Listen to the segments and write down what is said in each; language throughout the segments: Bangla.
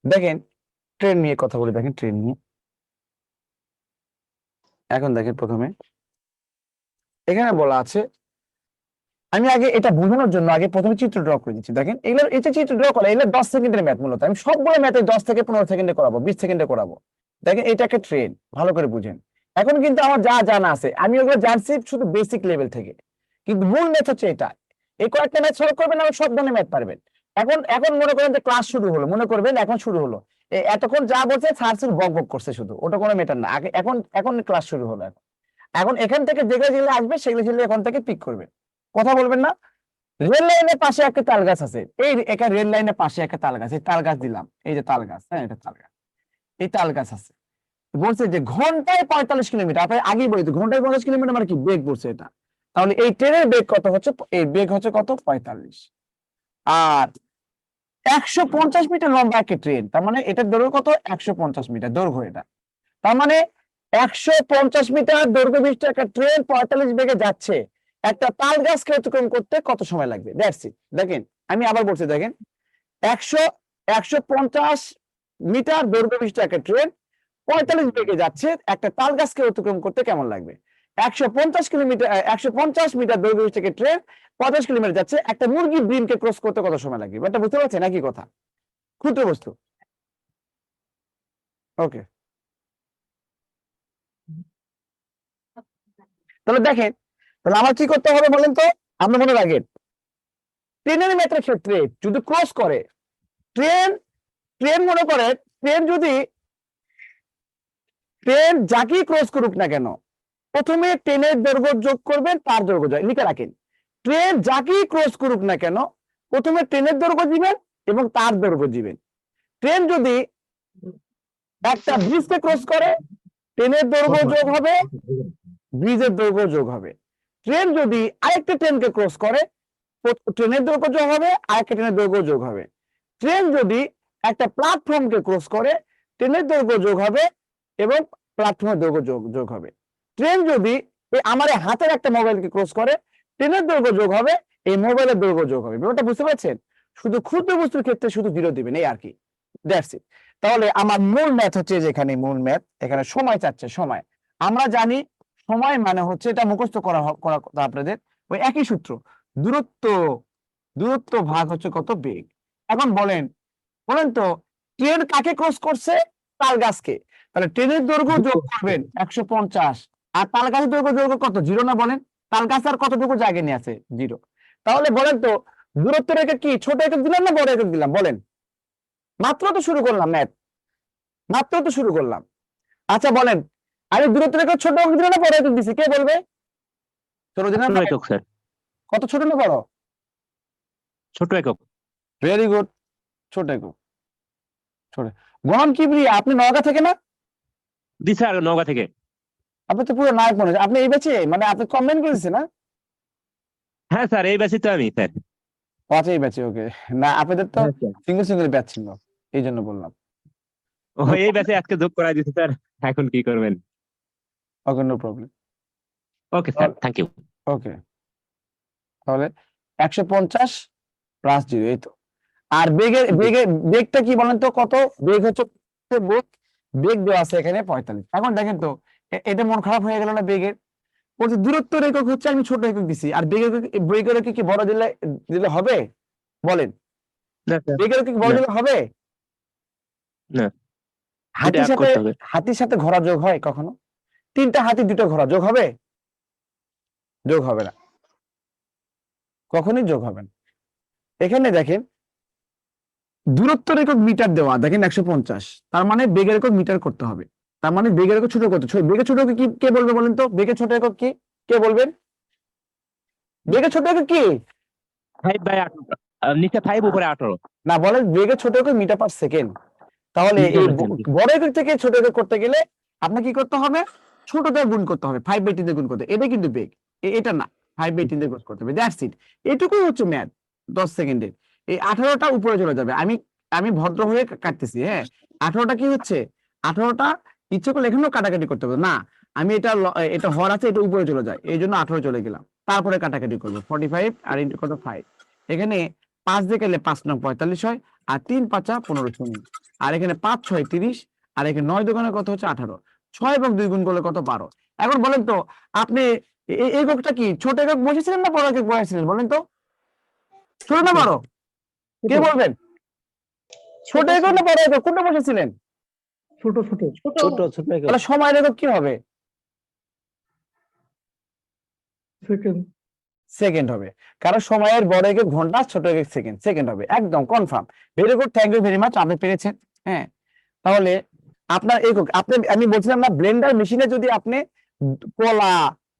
দেখেন ট্রেন নিয়ে কথা বলি, দেখেন ট্রেন নিয়ে। এখন দেখেন প্রথমে এখানে বলা আছে, আমি আগে এটা বোঝানোর জন্য আগে প্রথমে চিত্র ড্র করে দিচ্ছি। দেখেন এগুলো, এটা চিত্র ড্র করা, এগুলো 10 সেকেন্ডের ম্যাথ। মূলত আমি সবগুলো ম্যাথে 10 থেকে 15 সেকেন্ডে করাবো, 20 সেকেন্ডে করাবো। দেখেন এটা একটা ট্রেন, ভালো করে বুঝেন। এখন কিন্তু আমার যা জানা আছে আমি ওগুলো জানছি শুধু বেসিক লেভেল থেকে, কিন্তু মূল ম্যাথ হচ্ছে এটা। এই কয়েকটা ম্যাথ সলভ করবেন, আমার সব ধরনের ম্যাথ পারবেন। এখন এখন মনে করেন যে ক্লাস শুরু হলো, মনে করবেন এখন শুরু হলো, এতক্ষণ যা বলছে স্যার শুধু বক বক করছে শুধু, ওটা কোনো ম্যাটার না। আগে এখন এখন ক্লাস শুরু হলো। এখন এখন এখান থেকে যেগুলো যেগুলো আসবে সেগুলো সেগুলো এখন থেকে পিক করবেন, কথা বলবেন না। রেল লাইনের পাশে একটা তাল গাছ আছে, এই একা রেল লাইনের পাশে একটা তাল গাছ, এই তাল গাছ দিলাম, এই যে তাল গাছ, হ্যাঁ এটা তাল গাছ, এই তাল গাছ আছে। বলছে যে ঘন্টায় 45 কিলোমিটার, আপনি আগেই বলি তো ঘন্টায় 50 কিলোমিটার মানে কি বেগ বলছে এটা। তাহলে এই ট্রেনের বেগ কত হচ্ছে, এই বেগ হচ্ছে কত 45। আর 150 মিটার লম্বা একটা ট্রেন, তার মানে এটার দৈর্ঘ্য কত 150 মিটার দৈর্ঘ্য এটা। তার মানে 150 মিটার দৈর্ঘ্য বিশিষ্ট একটা ট্রেন 45 বেগে যাচ্ছে, একটা তাল গাছকে অতিক্রম করতে কত সময় লাগবে? That's it. দেখেন আমি আবার বলছি, দেখেন 100 150 মিটার দৈর্ঘ্য বিশিষ্ট একটা ট্রেন 45 বেগে যাচ্ছে, একটা তাল গাছকে অতিক্রম করতে কেমন লাগবে? 150 কিলোমিটার 150 মিটার দৈর্ঘ্য বিশিষ্ট একটা ট্রেন 50 কিলোমিটার যাচ্ছে, একটা মুরগির ডিমকে ক্রস করতে কত সময় লাগবে? এটা বুঝতে পারছেন একই কথা, ক্ষুদ্র বস্তু। ওকে, তাহলে দেখেন, তাহলে আমার কি করতে হবে বলেন তো? আমরা মনে রাখেন ট্রেনের ম্যাথের ক্ষেত্রে যদি ক্রস করে ট্রেন, ট্রেন মনে করে ট্রেন যদি ট্রেন যাকেই ক্রস করুক না কেন, প্রথমে ট্রেনের দৈর্ঘ্য যোগ করবেন, তার দৈর্ঘ্য যোগ লিখে রাখেন। ট্রেন যাকেই ক্রস করুক না কেন, প্রথমে ট্রেনের দৈর্ঘ্য দিবেন এবং তার দৈর্ঘ্য দিবেন। ট্রেন যদি একটা ব্রিজকে ক্রস করে, ট্রেনের দৈর্ঘ্য যোগ হবে, ব্রিজের দৈর্ঘ্য যোগ হবে। ট্রেন যদি আরেকটা ট্রেনকে ক্রস করে, ট্রেনের দৈর্ঘ্য যোগ হবে, আরেকটা ট্রেনের দৈর্ঘ্য যোগ হবে। ট্রেন যদি একটা প্ল্যাটফর্মকে ক্রস করে, ট্রেনের দৈর্ঘ্য যোগ হবে এবং প্ল্যাটফর্মের দৈর্ঘ্য যোগ হবে। ট্রেন যদি আমার হাতের একটা মোবাইলকে ক্রস করে, ট্রেনের দৈর্ঘ্য যোগ হবে, এই মোবাইলের দৈর্ঘ্য যোগ হবে। ব্যাপারটা বুঝতে পারছেন? শুধু ক্ষুদ্র বস্তুর ক্ষেত্রে শুধু 0 দিবেন, এই আর কি, দ্যাটস ইট। তাহলে আমার মূল ম্যাথ হচ্ছে যে এখানে মূল ম্যাথ, এখানে সময় চাচ্ছে। সময় আমরা জানি, সময় মানে হচ্ছে, এটা মুখস্থ করা করা কথা আপনাদের, ওই একই সূত্র, দূরত্ব, দূরত্ব ভাগ হচ্ছে কত বেগ। এখন বলেন, বলেন তো ট্রেন কাকে ক্রস করছে? তাল গাছকে। তাহলে ট্রেনের দৈর্ঘ্য যোগ করবেন 150, আর তাল গাছের দৈর্ঘ্য কত? 0 না বলেন? তাল গাছ আর কতটুকু জায়গা নিয়ে আছে? 0। তাহলে বলেন তো দূরত্বের একক কি? ছোট একক দিলাম না বড় একক দিলাম? বলেন, মাত্র তো শুরু করলাম ম্যাথ, মাত্র তো শুরু করলাম। আচ্ছা বলেন, আমি দূরত্বের একক ছোট একক দিলাম না বড় একক দিছি? কে বলবে? ছোট দিলাম না? একক স্যার, কত ছোট না বড়? ছোট একক। ভেরি গুড, ছোট একক, ছোট। গণন কি প্রিয়া, আপনি নওগাঁ থেকে না? জি স্যার, নওগাঁ থেকে। আপনি তো পুরো নায়ক মনে হচ্ছে। আপনি এই ব্যাচে, মানে আপনি কমেন্ট করেছেন না? হ্যাঁ স্যার, এই ব্যাচে তো আমি স্যার। ও আচ্ছা, এই ব্যাচে, ওকে। না আপনাদের তো হ্যাঁ স্যার। সিঙ্গেল সিঙ্গেল ব্যাচ ছিল, এই জন্য বললাম। ও, এই ব্যাচে আজকে যোগ করা দিচ্ছে স্যার। এখন কি করবেন? Okay, no problem. Okay sir, thank you. Okay, তাহলে 150 প্লাস 0, এই তো। আর বেগের বেগের বেগটা কি বলেন তো কত? বেগ হচ্ছে বেগ, বেগ দেওয়া আছে এখানে 45। এখন দেখেন তো এটা মন খারাপ হয়ে গেল না বেগের? বলছে দূরত্বের একক হচ্ছে আমি ছোট একক দিছি, আর বেগের বেগের একক কি বড় দিলে দিলে হবে? বলেন, না স্যার, বেগের একক বড় না, দিলে হবে? না, দুটো হাতির এক সাথে, করতে হবে। হাতির সাথে ঘোড়া যোগ হয় কখনো? 3টা হাতি 2টা ঘোড়া যোগ হবে? যোগ হবে না, কখনোই যোগ হবে না। এখানে দেখেন দূরত্বের একক মিটার দেওয়া, দেখেন 150, তার মানে বেগের একক মিটার করতে হবে। তার মানে বেগের একক ছোট করতে, বেগের ছোট একক কি কে বলবে বলেন তো? বেগের ছোট একক কি, কে বলবেন? বেগের ছোট একক কি? 5/18, নিচে 5 উপরে 18। না বলেন, বেগের ছোট একক মিটার পার সেকেন্ড। তাহলে মিটার এই পার সেকেন্ড। বড় একক থেকে ছোট একক করতে গেলে আপনার কি করতে হবে? ছোট দিয়ে গুণ করতে হবে, 5/10 দিয়ে গুণ করতে। এটা কিন্তু বেগ, এটা না, 5/10 দিয়ে গুণ করতে হবে, দ্যাটস ইট। এটুকুই হচ্ছে ম্যাথ 10 সেকেন্ডের। এই 18টা উপরে চলে যাবে, আমি আমি ভদ্র হয়ে কাটতেছি, হ্যাঁ। 18টা কি হচ্ছে? 18টা ইচ্ছে করলে এখানেও কাটাকাটি করতে হবে না, আমি এটা এটা হর আছে, এটা উপরে চলে যায়, এই জন্য 18 চলে গেলাম, তারপরে কাটাকাটি করবো 45 আর ইন্টু কত 5। এখানে 5 দিয়ে গেলে 5 নং 45 হয়, আর 3 5 15 শুনি, আর এখানে 5 6 30, আর এখানে 9 দোকানে কত হচ্ছে 18, 6 এবং 2 গুণ করলে কত 12। এখন বলেন তো আপনি এই এককটা কি ছোট একক বসেছিলেন না বড় একক বসেছিলেন বলেন তো? ছোট না বড়? কে বলবেন? ছোট একক না বড় একক কোনটা বসেছিলেন? ছোট ছোট ছোট ছোট একক। তাহলে সময়ের একক কি হবে? সেকেন্ড। সেকেন্ড হবে, কারণ সময়ের বড় একক ঘন্টা, ছোট একক সেকেন্ড, সেকেন্ড হবে একদম confirm. Very good, thank you very much, আপনি পেরেছেন। হ্যাঁ, তাহলে আপনার একক আপনি, আমি বলছিলাম না ব্লেন্ডার মেশিনে যদি আপনি কলা,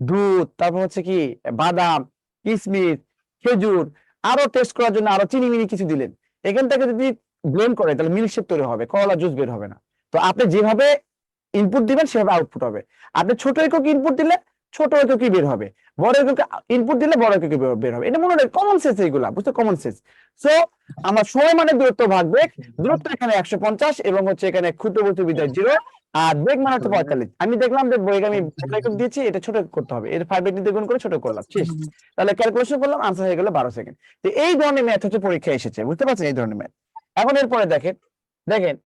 দুধ, তারপর হচ্ছে কি বাদাম, কিশমিশ, খেজুর আরো টেস্ট করার জন্য আরো চিনি মিনি কিছু দিলেন, এখান থেকে যদি ব্লেন্ড করে তাহলে মিল্কশেক তৈরি হবে, কলা জুস বের হবে না। তো আপনি যেভাবে ইনপুট দিবেন সেভাবে আউটপুট হবে। আপনি ছোট একক ইনপুট দিলে ছোট এককই বের হবে, বড় একক ইনপুট দিলে বড় এককই বের হবে। এটা মনে হয় কমন সেন্স, এইগুলা বুঝতে কমন সেন্স। সো আমার সময় মানে দূরত্ব ভাগ বেগ, দূরত্ব এখানে 150 এবং হচ্ছে এখানে ক্ষুদ্র বস্তু বিদ্যায় 0, আর বেগ মানে হচ্ছে 45। আমি দেখলাম যে বেগ আমি বড় একক দিয়েছি, এটা ছোট করতে হবে, এর 5 দিয়ে গুণ করে ছোট করলাম, শেষ। তাহলে ক্যালকুলেশন করলাম, আনসার হয়ে গেল 12 সেকেন্ড। তো এই ধরনের ম্যাথ হচ্ছে পরীক্ষায় এসেছে, বুঝতে পারছেন এই ধরনের ম্যাথ। এখন এরপরে দেখেন